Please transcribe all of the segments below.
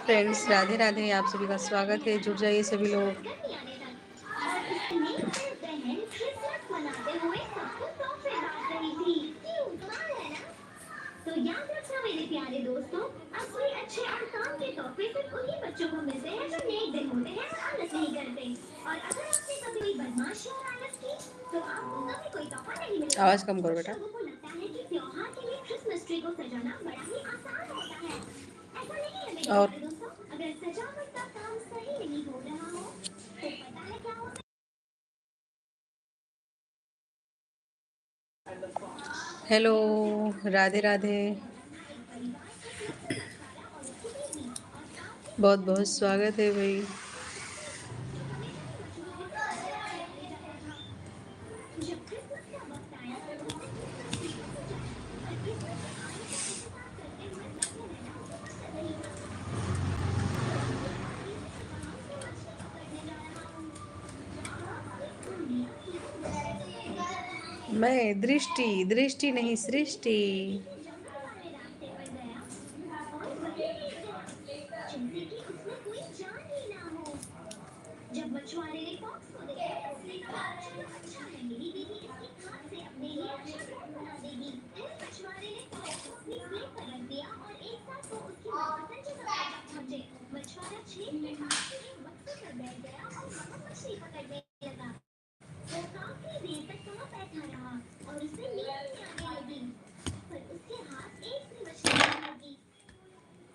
Friends Radhe Radhe, आप सभी का स्वागत है। जुड़ जाइए सभी लोग। तो याद रखना मेरे प्यारे दोस्तों, असली अच्छे और काम के तोहफे सिर्फ उन्हीं बच्चों को मिलते हैं जो नेक दिल होते हैं और आलस नहीं करते। और अगर आपने कभी बदमाशी और आलस की तो आपको कभी कोई तोहफा नहीं मिलेगा। आवाज कम करो बेटा। लोगों को लगता है कि त्योहार के लिए क्रिसमस ट्री को सजाना बड़ा ही आसान होता है। ऐसा नहीं है मेरे प्यारे दोस्तों, अगर सजावट का काम सही नहीं हो रहा हो तो पता है क्या होता है। हेलो, राधे राधे, बहुत बहुत स्वागत है भाई। मैं दृष्टि, दृष्टि नहीं सृष्टि। जब मछुआरे ने फॉक्स को देखा तो उसने कहा चलो अच्छा है, मेरी बीवी इसकी खाद से अपने लिए अच्छा घर बना देगी। फिर मछुआरे ने फॉक्स को अपनी स्लेट पर रख दिया और एक साथ वो उसकी मनपसंद जगह पर पहुंचे। मछुआरा छेद में कांच के एक बक्से पर बैठ गया और वहां मछली पकड़ने लगा। वो काफी देर तक वहां बैठा रहा और उसे नींद नहीं आने लगी, पर उसके हाथ एक भी मछली नहीं लगी।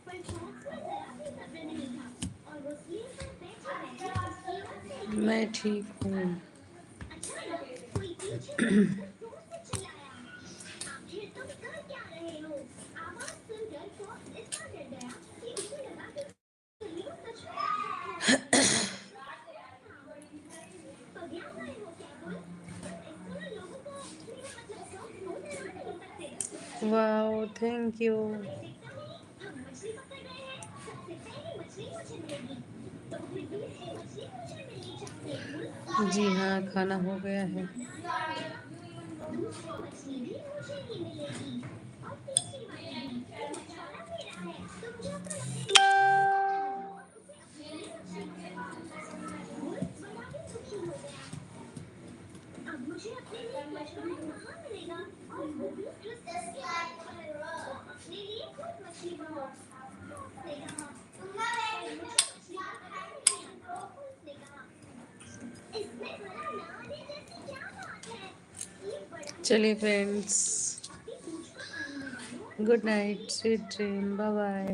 पर फॉक्स में जरा भी सब्र नहीं था और वो स्लेट पर बैठे बैठे उसकी ओर देखने मैं ठीक हूँ। अचानक कोई पीछे से आकर जोर से चिल्लाया, आखिर तुम कर क्या रहे हो? आवाज सुनकर फॉक्स इतना डर गया कि उसे लगा कि कहीं वो सच में तो ध्यान रहे हो क्या कुल? तुम इस तरह लोगों को मेरा मतलब फॉक्स को डरा नहीं सकते। Wow, thank you. हम मछली पकड़ रहे हैं, सबसे पहली मछली मुझे मिलेगी, तो फिर दूसरी मछली मुझे मिलनी चाहिए। जी हाँ, खाना हो गया है। दूसरी मछली भी मुझे ही मिलेगी और तीसरी वाली भी। मछुआरा मेरा है, तुम जाकर अपने और उसे अपने लिए मछली पकड़वाओ। वो बड़ा ही दुखी हो गया। अब मुझे अपने लिए मछुआरा कहाँ मिलेगा और वो भी क्रिसमस के टाइम पर। वो अपने लिए खुद मछली पकड़ो। उसने कहा, पर मुझे मछली पकड़ना नहीं आता। उसने कहा, इसमें भला ना आने जैसी क्या बात है? ये बड़ा ही चलिए friends, good night, sweet dream, bye bye.